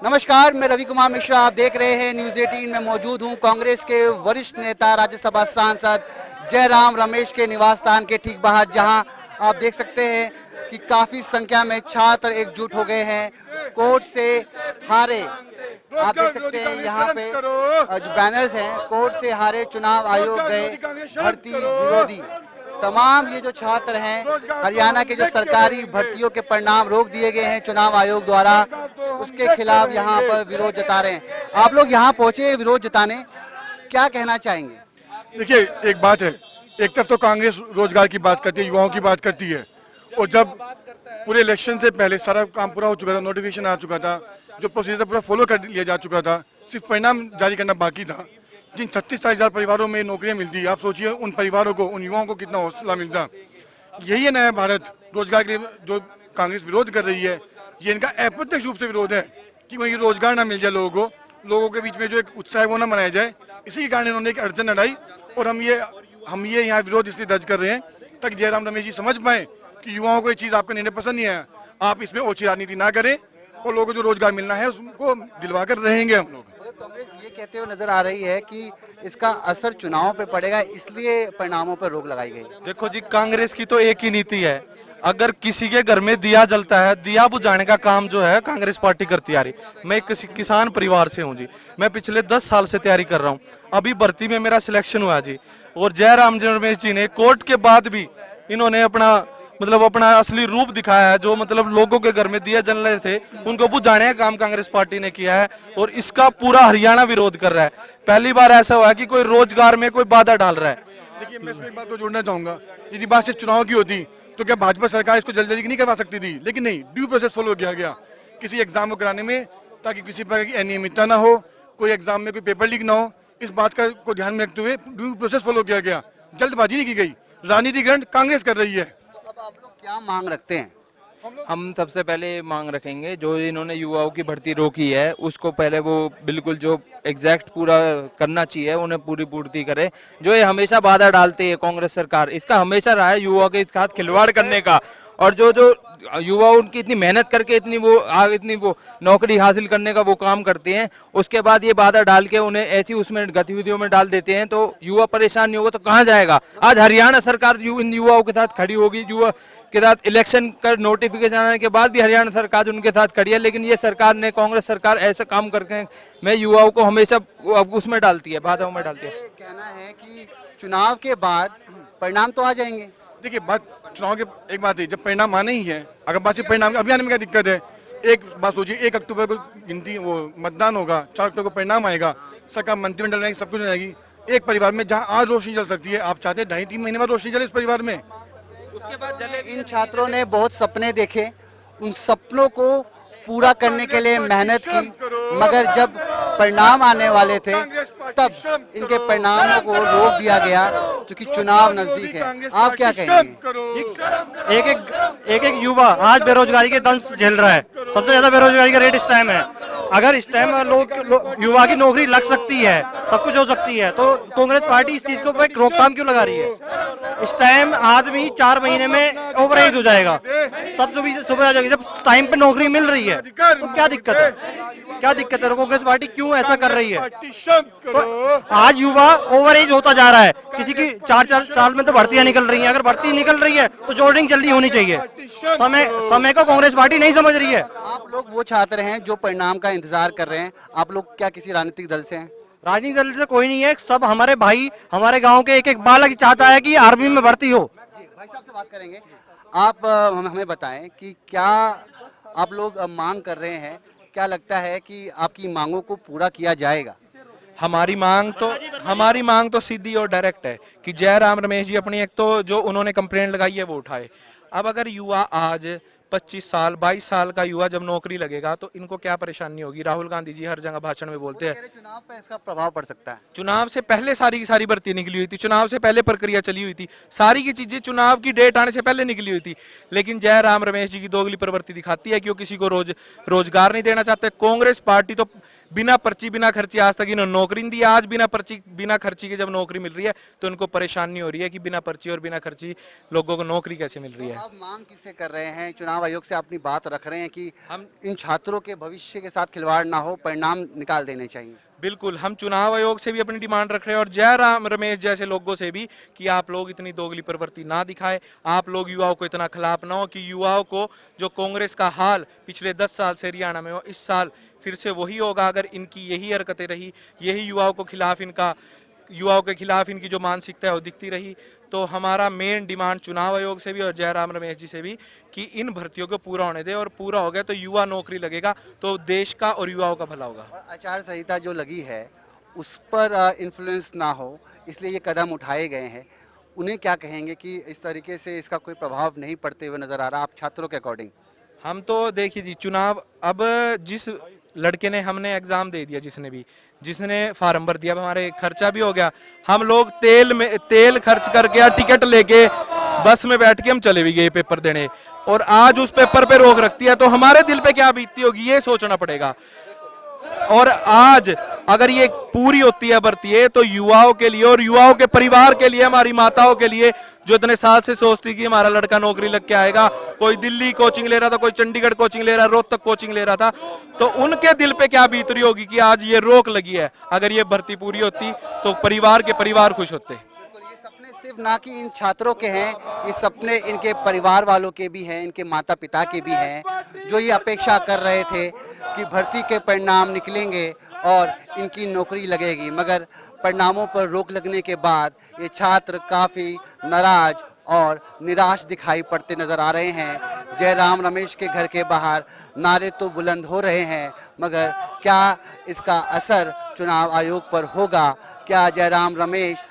नमस्कार, मैं रवि कुमार मिश्रा। आप देख रहे हैं न्यूज़ 18 में मौजूद हूं कांग्रेस के वरिष्ठ नेता राज्यसभा सांसद जयराम रमेश के निवास स्थान के ठीक बाहर, जहां आप देख सकते हैं कि काफी संख्या में छात्र एकजुट हो गए हैं। कोर्ट से हारे, आप देख सकते हैं यहाँ पे जो बैनर्स हैं, कोर्ट से हारे चुनाव आयोग गए भर्ती विरोधी। तमाम ये जो छात्र हैं, हरियाणा के जो सरकारी भर्तियों के परिणाम रोक दिए गए हैं चुनाव आयोग द्वारा, उसके खिलाफ यहाँ पर विरोध जता रहे हैं। आप लोग यहाँ पहुंचे विरोध जताने, क्या कहना चाहेंगे? देखिए, एक बात है, एक तरफ तो कांग्रेस रोजगार की बात करती है, युवाओं की बात करती है, और जब पूरे इलेक्शन से पहले सारा काम पूरा हो चुका था, नोटिफिकेशन आ चुका था, जो प्रोसीजर पूरा फॉलो कर लिया जा चुका था, सिर्फ परिणाम जारी करना बाकी था। जिन 36,000 परिवारों में नौकरियां मिलती, आप सोचिए उन परिवारों को, उन युवाओं को कितना हौसला मिलता। यही है नया भारत। रोजगार के लिए जो कांग्रेस विरोध कर रही है, ये इनका अप्रत्यक्ष रूप से विरोध है कि वही रोजगार ना मिल जाए लोगों के बीच में जो एक उत्साह वो ना मनाया जाए। इसी के कारण इन्होंने एक अड़चन अड़ाई, और हम ये यहाँ विरोध इसलिए दर्ज कर रहे हैं ताकि जयराम रमेश जी समझ पाए कि युवाओं को ये चीज़ आपका निर्णय पसंद नहीं आया, आप इसमें ओछी राजनीति ना करें, और लोगों को जो रोजगार मिलना है उसको दिलवा कर रहेंगे हम लोग। कांग्रेस ये कहते हुए नजर आ रही है कि इसका असर चुनावों पे पड़ेगा, इसलिए परिणामों पर रोक लगाई गई। देखो जी, कांग्रेस की तो एक ही नीति है, अगर किसी के घर में दिया जलता है, दिया बुझाने का काम जो है कांग्रेस पार्टी करती आ रही। मैं एक किसान परिवार से हूँ जी, मैं पिछले 10 साल से तैयारी कर रहा हूँ, अभी भर्ती में मेरा सिलेक्शन हुआ जी। और जयराम रमेश जी ने कोर्ट के बाद भी इन्होंने अपना असली रूप दिखाया है। जो लोगों के घर में दिया जल रहे थे, उनको बुझाने का काम कांग्रेस पार्टी ने किया है, और इसका पूरा हरियाणा विरोध कर रहा है। पहली बार ऐसा हुआ है कि कोई रोजगार में कोई बाधा डाल रहा है। देखिए, मैं इसमें एक बात को जोड़ना चाहूंगा, यदि बात सिर्फ चुनाव की होती तो क्या भाजपा सरकार इसको जल्दी जल्दी नहीं करवा सकती थी? लेकिन नहीं, ड्यू प्रोसेस फॉलो किया गया किसी एग्जाम को कराने में, ताकि किसी प्रकार की अनियमितता ना हो, कोई एग्जाम में कोई पेपर लीक ना हो। इस बात को ध्यान में रखते हुए ड्यू प्रोसेस फॉलो किया गया, जल्दबाजी नहीं की गई। राजनीतिकरण कांग्रेस कर रही है। तो अब आप लोग क्या मांग रखते हैं? हम सबसे पहले मांग रखेंगे, जो इन्होंने युवाओं की भर्ती रोकी है उसको पहले वो बिल्कुल जो एग्जैक्ट पूरा करना चाहिए, उन्हें पूरी पूर्ति करे। जो ये हमेशा बाधा डालती है कांग्रेस सरकार, इसका हमेशा रहा है युवाओं के साथ खिलवाड़ करने का। और जो युवा उनकी इतनी मेहनत करके इतनी वो नौकरी हासिल करने का वो काम करते हैं, उसके बाद ये बाधा डाल के उन्हें ऐसी उसमें गतिविधियों में डाल देते हैं, तो युवा परेशान नहीं होगा तो कहाँ जाएगा। आज हरियाणा सरकार इन युवाओं के साथ खड़ी होगी, युवा के साथ इलेक्शन का नोटिफिकेशन आने के बाद भी हरियाणा सरकार उनके साथ खड़ी है। लेकिन ये सरकार ने, कांग्रेस सरकार ऐसा काम करके मैं युवाओं को हमेशा उसमें डालती है, बाधाओं में डालती है। कहना है कि चुनाव के बाद परिणाम तो आ जाएंगे। देखिए, बात चुनाव के एक बात है, जब परिणाम आने ही है, अगर बात सिर्फ परिणाम अभी आने में क्या दिक्कत है? एक बात सोचिए, 1 अक्टूबर को गिनती वो मतदान होगा, 4 अक्टूबर को परिणाम आएगा, सरकार मंत्रिमंडल रहेगी, सब कुछ रहेगी। एक परिवार में जहां आज रोशनी जल सकती है, आप चाहते हैं 2.5-3 महीने बाद रोशनी जले इस परिवार में? उसके बाद जले। इन छात्रों ने बहुत सपने देखे, उन सपनों को पूरा करने के लिए मेहनत की, मगर जब परिणाम आने वाले थे तब इनके परिणामों को रोक दिया गया, क्योंकि चुनाव नजदीक है। आप क्या कहेंगे? एक युवा आज बेरोजगारी के दंश झेल रहा है। सबसे ज्यादा बेरोजगारी का रेट इस टाइम है। अगर इस टाइम युवा की नौकरी लग सकती है, सब कुछ हो सकती है, तो कांग्रेस पार्टी इस चीज को एक रोकथाम क्यों लगा रही है? इस टाइम आदमी 4 महीने में ओवर एज हो जाएगा, सब सुविधा आ जाएगी। जब टाइम पे नौकरी मिल रही है तो क्या दिक्कत है? क्या दिक्कत है? कांग्रेस पार्टी क्यों ऐसा कर रही है? तो आज युवा ओवर एज होता जा रहा है। किसी की 4 साल में तो भर्तियां निकल रही हैं। अगर भर्ती निकल रही है तो जोड़िंग जल्दी होनी चाहिए। समय को कांग्रेस पार्टी नहीं समझ रही है। आप लोग वो छात्र हैं जो परिणाम का इंतजार कर रहे हैं। आप लोग क्या किसी राजनीतिक दल से हैं? राजनीतिक दल से कोई नहीं है, सब हमारे भाई, हमारे गांव के एक बालक चाहता है कि आर्मी में भर्ती हो। भाई साहब से बात करेंगे। आप हमें बताएं कि क्या आप लोग मांग कर रहे हैं, क्या लगता है कि आपकी मांगों को पूरा किया जाएगा? हमारी मांग तो सीधी और डायरेक्ट है कि जयराम रमेश जी अपनी एक तो जो उन्होंने कंप्लेंट लगाई है वो उठाए। अब अगर युवा आज 25 साल 22 साल का युवा जब नौकरी लगेगा तो इनको क्या परेशानी होगी? राहुल गांधी जी हर जगह भाषण में बोलते हैं चुनाव पे इसका प्रभाव पड़ सकता है। चुनाव से पहले सारी की सारी भर्ती निकली हुई थी, चुनाव से पहले प्रक्रिया चली हुई थी, सारी की चीजें चुनाव की डेट आने से पहले निकली हुई थी। लेकिन जयराम रमेश जी की दोगली प्रवृत्ति दिखाती है कि वो किसी को रोजगार नहीं देना चाहते। कांग्रेस पार्टी तो बिना पर्ची बिना खर्ची आज तक इन्होंने नौकरी नहीं दी। आज बिना पर्ची बिना खर्ची के जब नौकरी मिल रही है तो उनको परेशानी हो रही है कि बिना पर्ची और बिना खर्ची लोगों को नौकरी कैसे मिल रही है। आप मांग किसे कर रहे हैं? चुनाव आयोग से अपनी बात रख रहे हैं कि हम इन छात्रों के भविष्य के साथ खिलवाड़ ना हो, परिणाम निकाल देने चाहिए। बिल्कुल, हम चुनाव आयोग से भी अपनी डिमांड रख रहे हैं और जयराम रमेश जैसे लोगों से भी कि आप लोग इतनी दोगली प्रवृत्ति ना दिखाएं, आप लोग युवाओं को इतना खिलाफ ना हो कि युवाओं को जो कांग्रेस का हाल पिछले 10 साल से हरियाणा में हो, इस साल फिर से वही होगा। अगर इनकी यही हरकतें रही, यही युवाओं के खिलाफ इनकी जो मानसिकता है वो दिखती रही, तो हमारा मेन डिमांड चुनाव आयोग से भी और जयराम रमेश जी से भी कि इन भर्तियों को पूरा होने दे, और पूरा हो गया तो युवा नौकरी लगेगा तो देश का और युवाओं का भला होगा। और आचार संहिता जो लगी है उस पर इन्फ्लुएंस ना हो, इसलिए ये कदम उठाए गए हैं। उन्हें क्या कहेंगे कि इस तरीके से इसका कोई प्रभाव नहीं पड़ते हुए नजर आ रहा आप छात्रों के अकॉर्डिंग? हम तो देखिए जी, चुनाव अब जिस लड़के ने हमने एग्जाम दे दिया, जिसने फार्म भर दिया, अब हमारे खर्चा भी हो गया, हम लोग तेल खर्च करके या टिकट लेके बस में बैठ के हम चले भी गए पेपर देने, और आज उस पेपर पे रोक रखती है तो हमारे दिल पे क्या बीतती होगी ये सोचना पड़ेगा। और आज अगर ये पूरी होती है भर्ती है तो युवाओं के लिए और युवाओं के परिवार के लिए, हमारी माताओं के लिए जो इतने साल से सोचती कि हमारा लड़का नौकरी लग के आएगा, कोई दिल्ली कोचिंग ले रहा था, कोई चंडीगढ़ कोचिंग ले रहा, रोहतक कोचिंग ले रहा था, तो उनके दिल पे क्या बीत रही होगी कि आज ये रोक लगी है। अगर ये भर्ती पूरी होती तो परिवार के परिवार खुश होते। ये सपने सिर्फ ना कि इन छात्रों के हैं, ये सपने इनके परिवार वालों के भी हैं, इनके माता पिता के भी हैं, जो ये अपेक्षा कर रहे थे कि भर्ती के परिणाम निकलेंगे और इनकी नौकरी लगेगी, मगर परिणामों पर रोक लगने के बाद ये छात्र काफ़ी नाराज और निराश दिखाई पड़ते नजर आ रहे हैं। जयराम रमेश के घर के बाहर नारे तो बुलंद हो रहे हैं, मगर क्या इसका असर चुनाव आयोग पर होगा? क्या जयराम रमेश